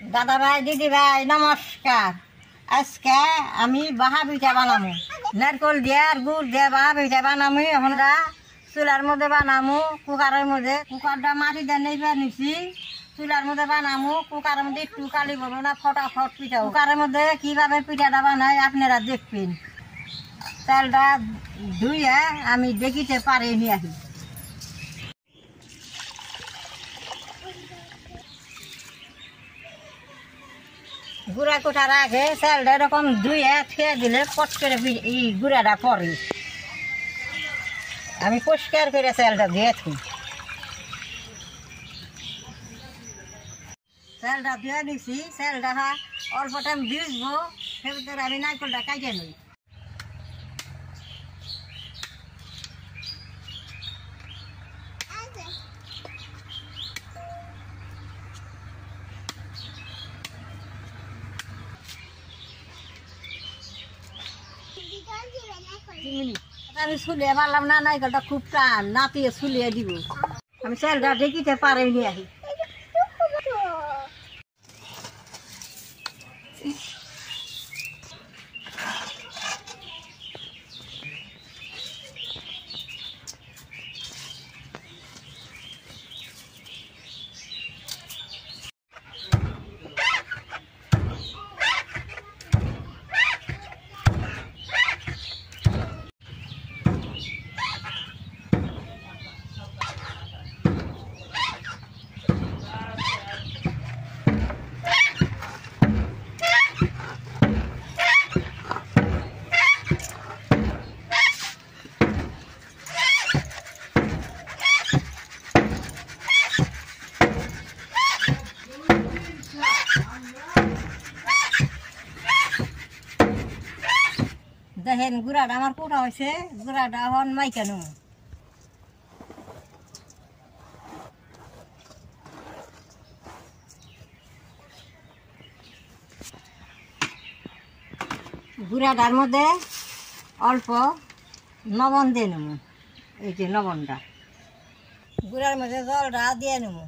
दादा भाई दीदी भाई नमस्कार। आज के आमी बाहा पिठा बानामु नारकल दिए और गुड़ दिए बाहा पिठा बानामु हमरा चुलार मध्य बानामु कुकारेर मध्य कुकारटा माटी दे नेबे निछि चुलार मध्य बानामु कुकारेर मध्य एकटु काली बलो ना फटाफट पिठा कुकारेर मध्य किभाबे पिठाटा बानाय आपनारा देखবেন। चालटा धुइया आमी देखिते पारे निয়ে আসি। गुड़ा कोटार आगे चालटा एरकम धुइया थुয়ে दिले पट करे गुड़ाटा पड़े। आमी পরিষ্কার করে চালটা ধুয়ে থুই। চালটা ধুয়ে নিছি চালটা অল্প টাইম ভিজবো সেই ভিতরে আমি নারকেলটা কাটিয়ে নিই। আমি ছুলিয়ে পারলাম না নারকেলটা খুব টান নাতিয়ে ছুলিয়ে দিব। আমি চালটা ঢেকিতে পারে নিয়ে আসি। দেখেন গুড়াটা আমার কোটা হয়েছে গুড়াটা এখন মাইকা নেব। গুড়াটার মধ্যে অল্প লবণ দিয়ে নেব। এই যে লবণটা গুড়ার মধ্যে জলটা দিয়ে নেব।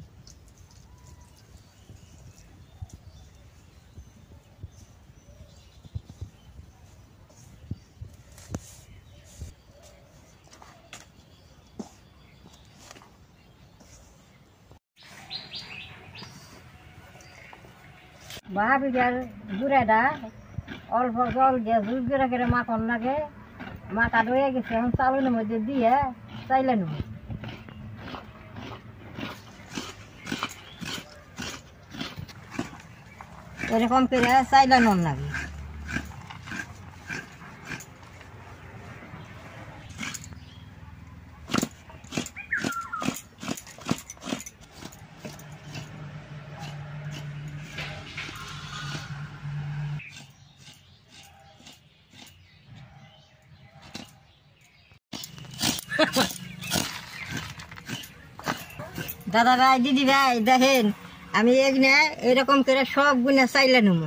বাহা পিঠার গুড়াটা অল্প জল দিয়ে জুড়ে করে মাখন লাগে মাখা হয়ে গেছে এখন চাউলের মধ্যে দিয়ে চাইলে নেব। এরকম করে চাইলে নুন লাগে। दादा भाई दीदी भाई देखें আমি এখানে এরকম করে সব গুনা চাইলে নেব।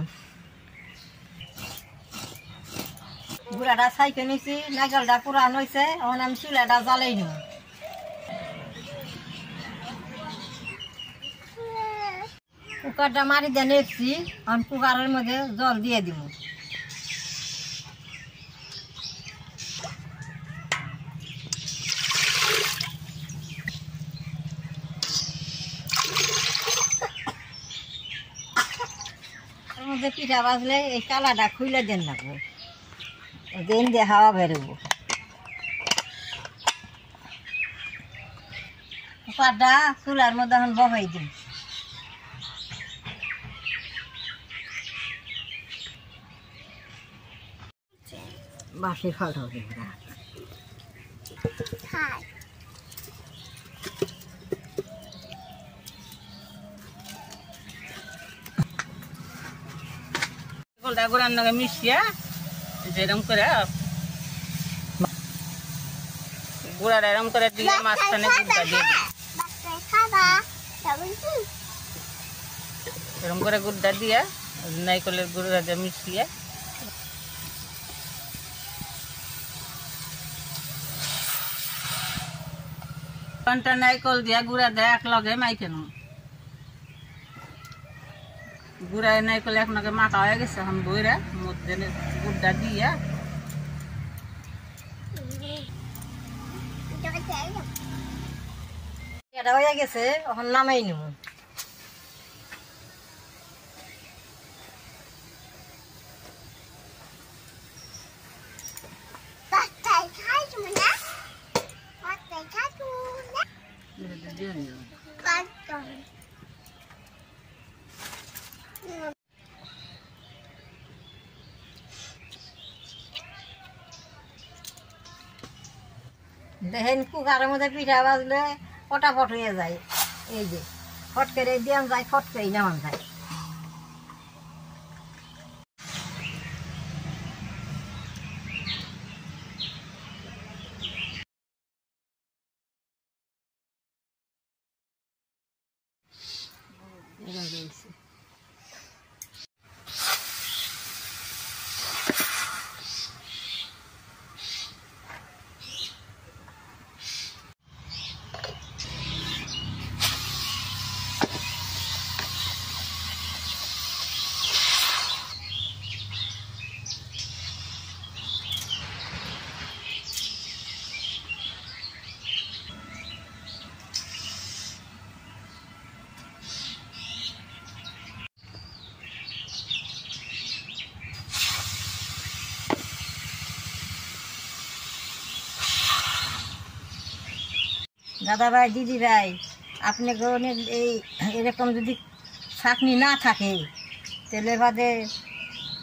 গুড়াটা চাইকে নিছি নারকেলটা পুরান হয়েছে এখন আমি চুলাটা জ্বালাই নেব। কুকারটা মারি দিয়ে নেছি এখন কুকারের মধ্যে জল দিয়ে দিব। পিঠা বাজলে এই কালাটা খুলে দেন লাগবো দেন দিয়ে হাওয়া বেরোবো। কুকারটা চুলার মধ্যে এখন বহাই দিন। বাসি ফল হবে গুড়ার নাগে মিশিয়ে যেরকম করে গুড়াটা এরকম করে দিয়ে মাঝখানে গুড়টা দিয়ে এরকম করে গুড়টা দিয়ে নারকেলের গুড়টা দিয়ে মিশিয়ে নারকেল দিয়ে গুড়া দিয়ে এক লগে মাইকে নেব। গুড়ায় নাই করলে আপনাকে মাখা হয়ে গেছে, এখন বইরা মধ্যে গুড়টা দিয়া এটা হয়ে গেছে, এখন নামাই নেব। দেখেন কুকারের মধ্যে পিঠা বাজলে ফটাফট হয়ে যায়। এই যে ফট করে দেওয়া যায়, ফট করে নেওয়া যায়। দাদা ভাই, দিদি ভাই, আপনি এই এরকম যদি চাটনি না থাকে তাহলে বাদে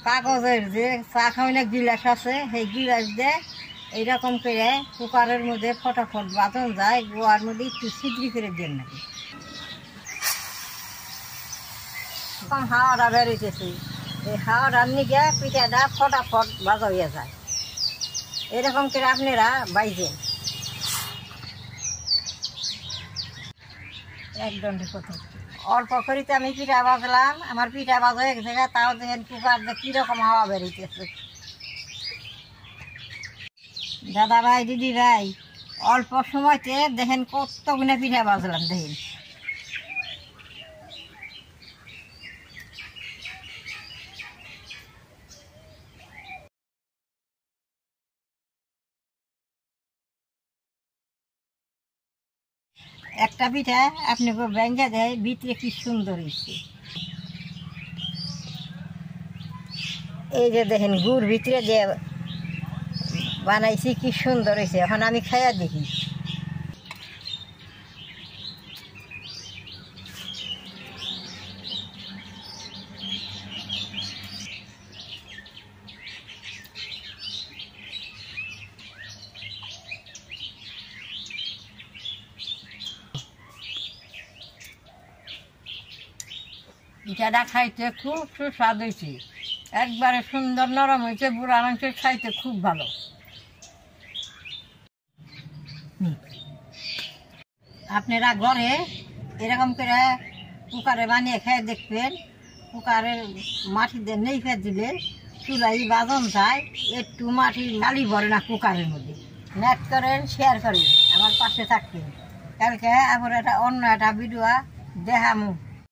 কাগজের যে চা খাওয়ানোর গিলাস আছে, সেই গিলাস দিয়ে এইরকম করে কুকারের মধ্যে ফটাফট বাজন যায়, গোয়ার মধ্যে একটু ছিদ্রি করে দেন নাকি। কম হাওয়াটা বেরোইতেছে, এই হাওয়াটার নিকে পিঠাটা ফটাফট বাজা হয়ে যায়। এরকম করে আপনারা বাইজেন। একদম প্রথম অল্প করিতে আমি পিঠা বাজলাম, আমার পিঠা বাজা হয়ে গেছে, তাও দেখেন কুকার দিয়ে কীরকম হাওয়া বেরোইতেছে। দাদা ভাই, দিদি ভাই, অল্প সময়তে দেখেন কতগুলো পিঠা বাজলাম। দেখেন একটা পিঠা আপনাকে ব্যাঙ্গা দেয়, ভিতরে কি সুন্দর হয়েছে। এই যে দেখেন গুড় ভিতরে দিয়ে বানাইছি, কি সুন্দর হয়েছে। এখন আমি খাইয়া দেখি। পিঠাটা খাইতে খুব সুস্বাদ হয়েছে, একবারে সুন্দর নরম হয়েছে, বুড়া মাংসের খাইতে খুব ভালো। আপনারা ঘরে এরকম করে কুকারে বানিয়ে খেয়ে দেখবেন। কুকারের মাটিতে নেই ফের দিলে চুলাই বাজন যায়, একটু মাটির গালি ভরে না কুকারের মধ্যে। নেট করেন, শেয়ার করেন, আমার পাশে থাকবেন। কালকে আবার অন্য একটা ভিডিও দেখামু।